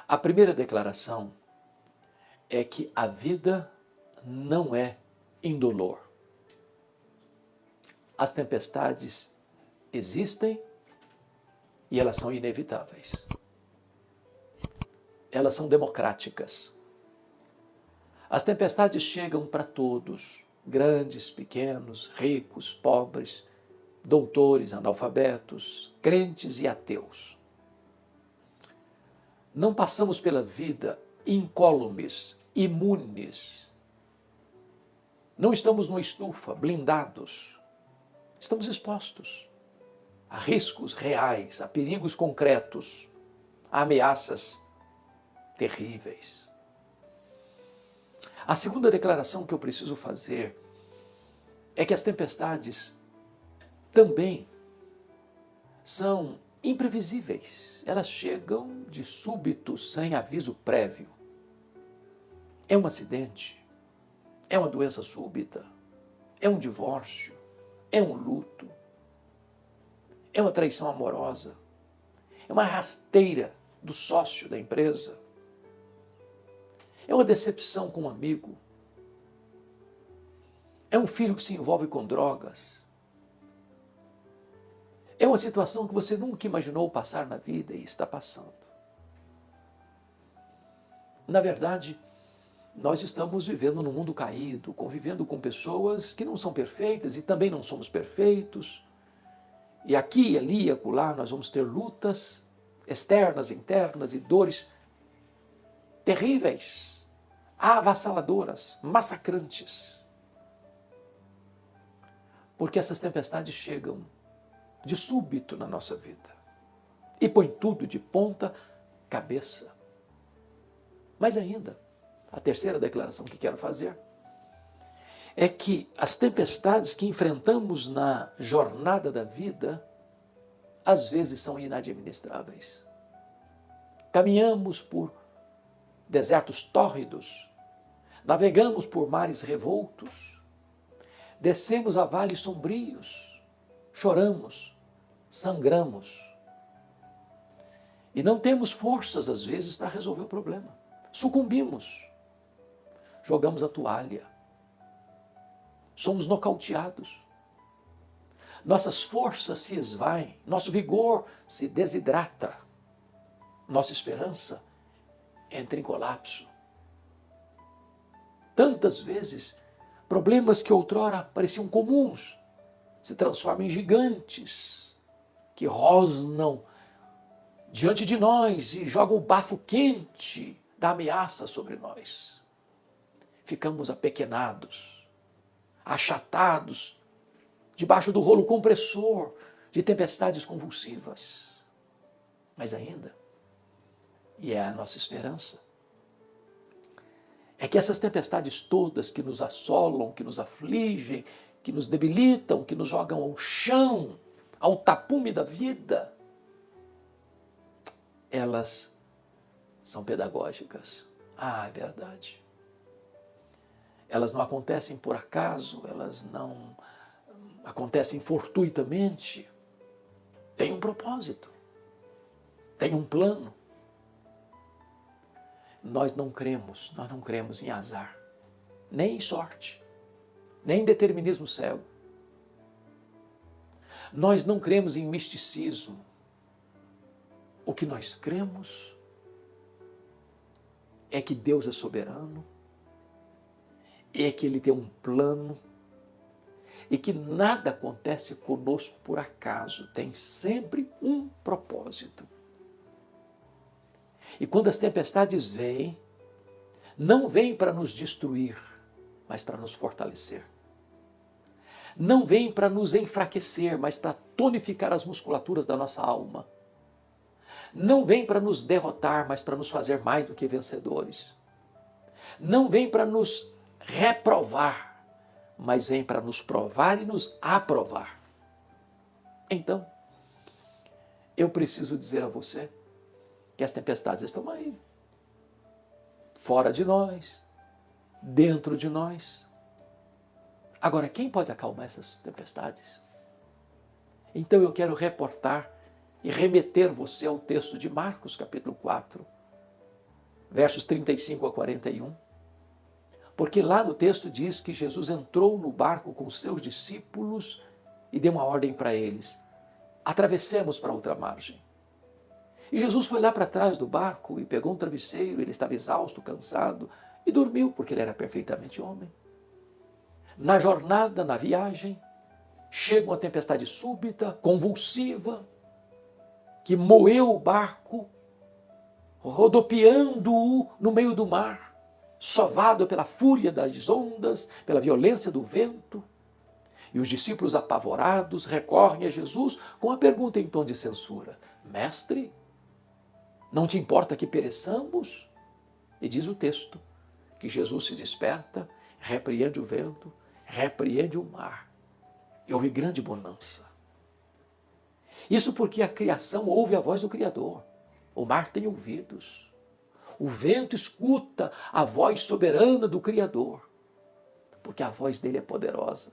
A primeira declaração é que a vida não é indolor. As tempestades existem e elas são inevitáveis. Elas são democráticas. As tempestades chegam para todos, grandes, pequenos, ricos, pobres, doutores, analfabetos, crentes e ateus. Não passamos pela vida incólumes, imunes. Não estamos numa estufa, blindados. Estamos expostos a riscos reais, a perigos concretos, a ameaças terríveis. A segunda declaração que eu preciso fazer é que as tempestades também são imprevisíveis. Elas chegam de súbito, sem aviso prévio. É um acidente, é uma doença súbita, é um divórcio, é um luto, é uma traição amorosa, é uma rasteira do sócio da empresa, é uma decepção com um amigo, é um filho que se envolve com drogas, é uma situação que você nunca imaginou passar na vida e está passando. Na verdade, nós estamos vivendo num mundo caído, convivendo com pessoas que não são perfeitas e também não somos perfeitos. E aqui, ali e acolá nós vamos ter lutas externas, internas e dores terríveis, avassaladoras, massacrantes. Porque essas tempestades chegam de súbito na nossa vida e põe tudo de ponta cabeça. Mas ainda, a terceira declaração que quero fazer é que as tempestades que enfrentamos na jornada da vida às vezes são inadministráveis. Caminhamos por desertos tórridos, navegamos por mares revoltos, descemos a vales sombrios, choramos, sangramos e não temos forças às vezes para resolver o problema. Sucumbimos, jogamos a toalha, somos nocauteados, nossas forças se esvaem, nosso vigor se desidrata, nossa esperança entra em colapso. Tantas vezes, problemas que outrora pareciam comuns se transformam em gigantes que rosnam diante de nós e jogam o bafo quente da ameaça sobre nós. Ficamos apequenados, achatados, debaixo do rolo compressor de tempestades convulsivas. Mas ainda, e é a nossa esperança, é que essas tempestades todas que nos assolam, que nos afligem, que nos debilitam, que nos jogam ao chão, ao tapume da vida, elas são pedagógicas. Ah, é verdade. Elas não acontecem por acaso, elas não acontecem fortuitamente. Tem um propósito, tem um plano. Nós não cremos em azar, nem em sorte, nem em determinismo cego. Nós não cremos em misticismo. O que nós cremos é que Deus é soberano, é que Ele tem um plano e que nada acontece conosco por acaso, tem sempre um propósito. E quando as tempestades vêm, não vêm para nos destruir, mas para nos fortalecer. Não vêm para nos enfraquecer, mas para tonificar as musculaturas da nossa alma. Não vem para nos derrotar, mas para nos fazer mais do que vencedores. Não vem para nos reprovar, mas vem para nos provar e nos aprovar. Então, eu preciso dizer a você que as tempestades estão aí, fora de nós, dentro de nós. Agora, quem pode acalmar essas tempestades? Então eu quero reportar e remeter você ao texto de Marcos, capítulo 4, versos 35 a 41. Porque lá no texto diz que Jesus entrou no barco com os seus discípulos e deu uma ordem para eles: atravessemos para outra margem. E Jesus foi lá para trás do barco e pegou um travesseiro, ele estava exausto, cansado, e dormiu, porque ele era perfeitamente homem. Na jornada, na viagem, chega uma tempestade súbita, convulsiva, que moeu o barco, rodopiando-o no meio do mar, sovado pela fúria das ondas, pela violência do vento. E os discípulos apavorados recorrem a Jesus com a pergunta em tom de censura: Mestre, não te importa que pereçamos? E diz o texto que Jesus se desperta, repreende o vento, repreende o mar, e houve grande bonança. Isso porque a criação ouve a voz do Criador. O mar tem ouvidos. O vento escuta a voz soberana do Criador, porque a voz dele é poderosa.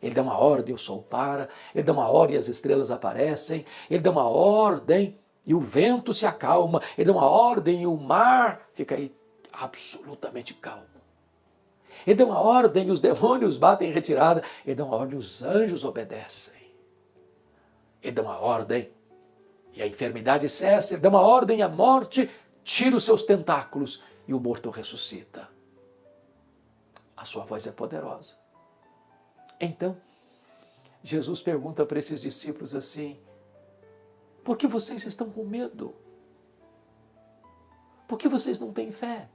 Ele dá uma ordem, o sol para, ele dá uma ordem e as estrelas aparecem, ele dá uma ordem e o vento se acalma, ele dá uma ordem e o mar fica aí absolutamente calmo. Ele dá uma ordem e os demônios batem em retirada, ele dá uma ordem e os anjos obedecem. Ele dá uma ordem e a enfermidade cessa, ele dá uma ordem e a morte tira os seus tentáculos e o morto ressuscita. A sua voz é poderosa. Então, Jesus pergunta para esses discípulos assim: por que vocês estão com medo? Por que vocês não têm fé?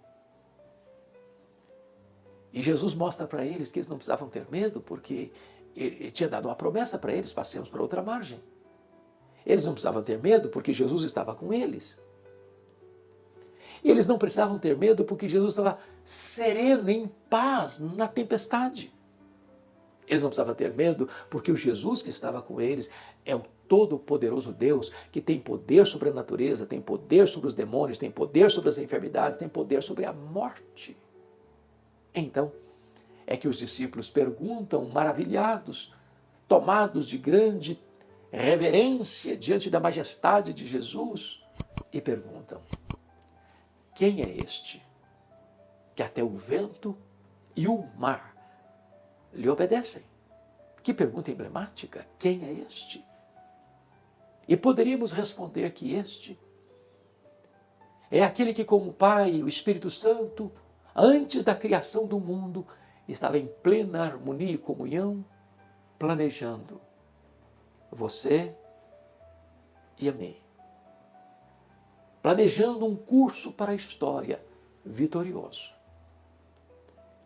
E Jesus mostra para eles que eles não precisavam ter medo, porque ele tinha dado uma promessa para eles: passemos para outra margem. Eles não precisavam ter medo porque Jesus estava com eles. E eles não precisavam ter medo porque Jesus estava sereno, em paz, na tempestade. Eles não precisavam ter medo porque o Jesus que estava com eles é o todo-poderoso Deus que tem poder sobre a natureza, tem poder sobre os demônios, tem poder sobre as enfermidades, tem poder sobre a morte. Então, é que os discípulos perguntam, maravilhados, tomados de grande reverência diante da majestade de Jesus, e perguntam: quem é este que até o vento e o mar lhe obedecem? Que pergunta emblemática! Quem é este? E poderíamos responder que este é aquele que, com o Pai e o Espírito Santo, antes da criação do mundo, estava em plena harmonia e comunhão, planejando você e a mim. Planejando um curso para a história vitorioso.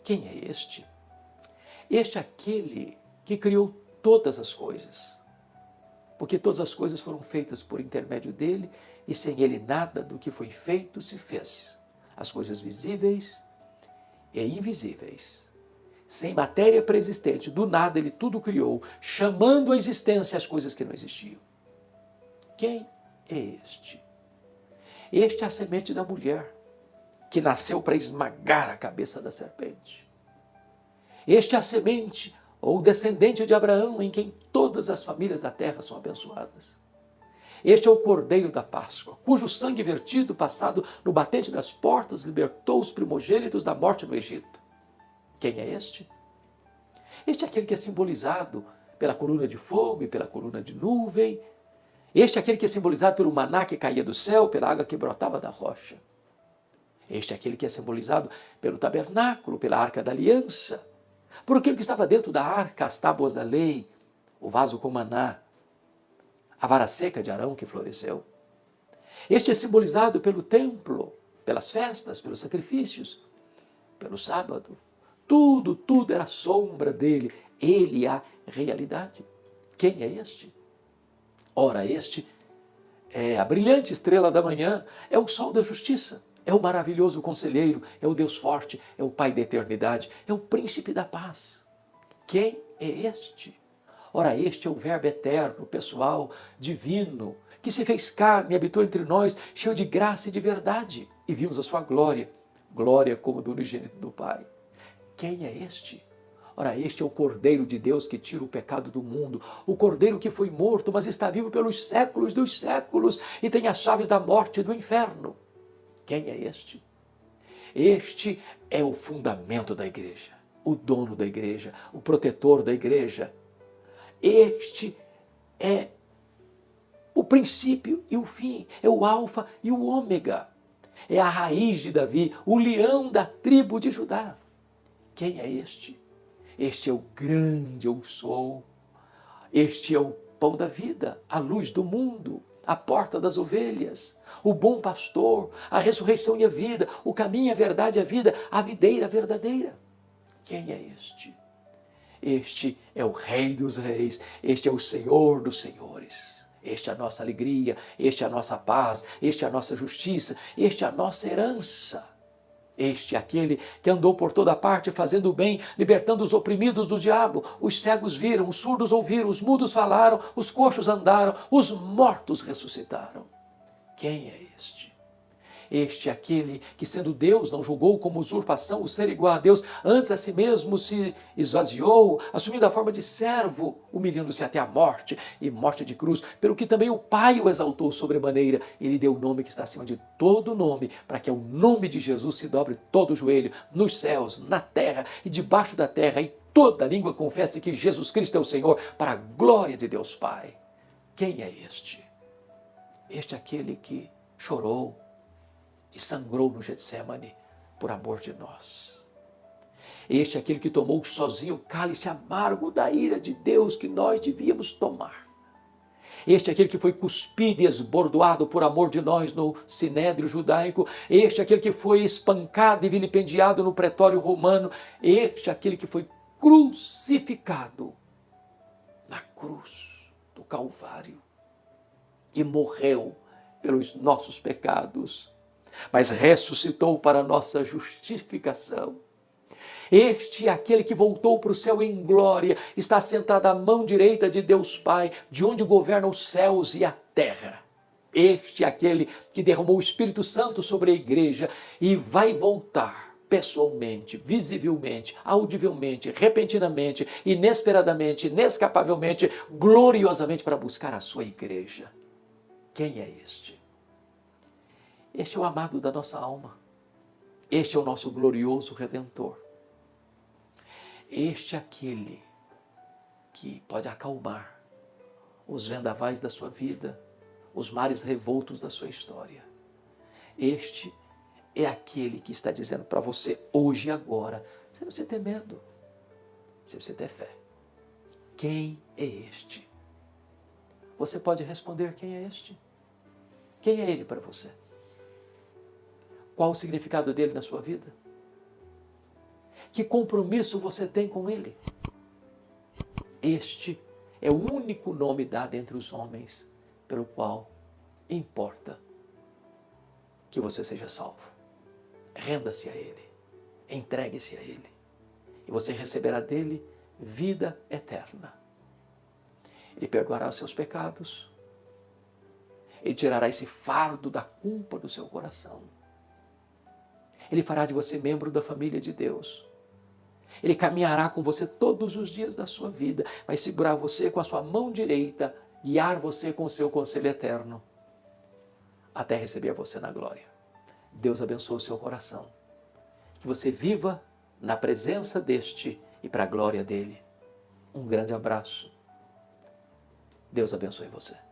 Quem é este? Este é aquele que criou todas as coisas. Porque todas as coisas foram feitas por intermédio dele e sem ele nada do que foi feito se fez. As coisas visíveis e invisíveis. Sem matéria preexistente, do nada ele tudo criou, chamando à existência as coisas que não existiam. Quem é este? Este é a semente da mulher, que nasceu para esmagar a cabeça da serpente. Este é a semente ou descendente de Abraão, em quem todas as famílias da terra são abençoadas. Este é o Cordeiro da Páscoa, cujo sangue vertido, passado no batente das portas, libertou os primogênitos da morte no Egito. Quem é este? Este é aquele que é simbolizado pela coluna de fogo e pela coluna de nuvem. Este é aquele que é simbolizado pelo maná que caía do céu, pela água que brotava da rocha. Este é aquele que é simbolizado pelo tabernáculo, pela arca da aliança, por aquilo que estava dentro da arca, as tábuas da lei, o vaso com maná, a vara seca de Arão que floresceu. Este é simbolizado pelo templo, pelas festas, pelos sacrifícios, pelo sábado. Tudo era sombra dele. Ele é a realidade. Quem é este? Ora, este é a brilhante estrela da manhã, é o sol da justiça, é o maravilhoso conselheiro, é o Deus forte, é o Pai da eternidade, é o príncipe da paz. Quem é este? Ora, este é o Verbo eterno, pessoal, divino, que se fez carne e habitou entre nós, cheio de graça e de verdade, e vimos a sua glória, glória como do unigênito do Pai. Quem é este? Ora, este é o Cordeiro de Deus que tira o pecado do mundo, o Cordeiro que foi morto, mas está vivo pelos séculos dos séculos e tem as chaves da morte e do inferno. Quem é este? Este é o fundamento da igreja, o dono da igreja, o protetor da igreja. Este é o princípio e o fim, é o alfa e o ômega. É a raiz de Davi, o leão da tribo de Judá. Quem é este? Este é o grande eu sou. Este é o pão da vida, a luz do mundo, a porta das ovelhas, o bom pastor, a ressurreição e a vida, o caminho, a verdade e a vida, a videira verdadeira. Quem é este? Este é o Rei dos Reis, este é o Senhor dos Senhores. Este é a nossa alegria, este é a nossa paz, este é a nossa justiça, este é a nossa herança. Este é aquele que andou por toda parte fazendo o bem, libertando os oprimidos do diabo. Os cegos viram, os surdos ouviram, os mudos falaram, os coxos andaram, os mortos ressuscitaram. Quem é este? Este é aquele que, sendo Deus, não julgou como usurpação o ser igual a Deus, antes a si mesmo se esvaziou, assumindo a forma de servo, humilhando-se até a morte e morte de cruz, pelo que também o Pai o exaltou sobremaneira. Ele deu o nome que está acima de todo nome, para que ao nome de Jesus se dobre todo o joelho, nos céus, na terra e debaixo da terra, e toda língua confesse que Jesus Cristo é o Senhor, para a glória de Deus Pai. Quem é este? Este é aquele que chorou e sangrou no Getsemane por amor de nós. Este é aquele que tomou sozinho o cálice amargo da ira de Deus que nós devíamos tomar. Este é aquele que foi cuspido e esbordoado por amor de nós no sinédrio judaico. Este é aquele que foi espancado e vilipendiado no pretório romano. Este é aquele que foi crucificado na cruz do Calvário e morreu pelos nossos pecados, mas ressuscitou para a nossa justificação. Este é aquele que voltou para o céu em glória, está sentado à mão direita de Deus Pai, de onde governam os céus e a terra. Este é aquele que derramou o Espírito Santo sobre a igreja e vai voltar pessoalmente, visivelmente, audivelmente, repentinamente, inesperadamente, inescapavelmente, gloriosamente para buscar a sua igreja. Quem é este? Este é o amado da nossa alma. Este é o nosso glorioso Redentor. Este é aquele que pode acalmar os vendavais da sua vida, os mares revoltos da sua história. Este é aquele que está dizendo para você hoje e agora, você não precisa ter medo, você precisa ter fé. Quem é este? Você pode responder: quem é este? Quem é ele para você? Qual o significado dele na sua vida? Que compromisso você tem com ele? Este é o único nome dado entre os homens pelo qual importa que você seja salvo. Renda-se a ele, entregue-se a ele, e você receberá dele vida eterna. Ele perdoará os seus pecados, ele tirará esse fardo da culpa do seu coração. Ele fará de você membro da família de Deus. Ele caminhará com você todos os dias da sua vida, vai segurar você com a sua mão direita, guiar você com o seu conselho eterno, até receber você na glória. Deus abençoe o seu coração, que você viva na presença deste e para a glória dele. Um grande abraço. Deus abençoe você.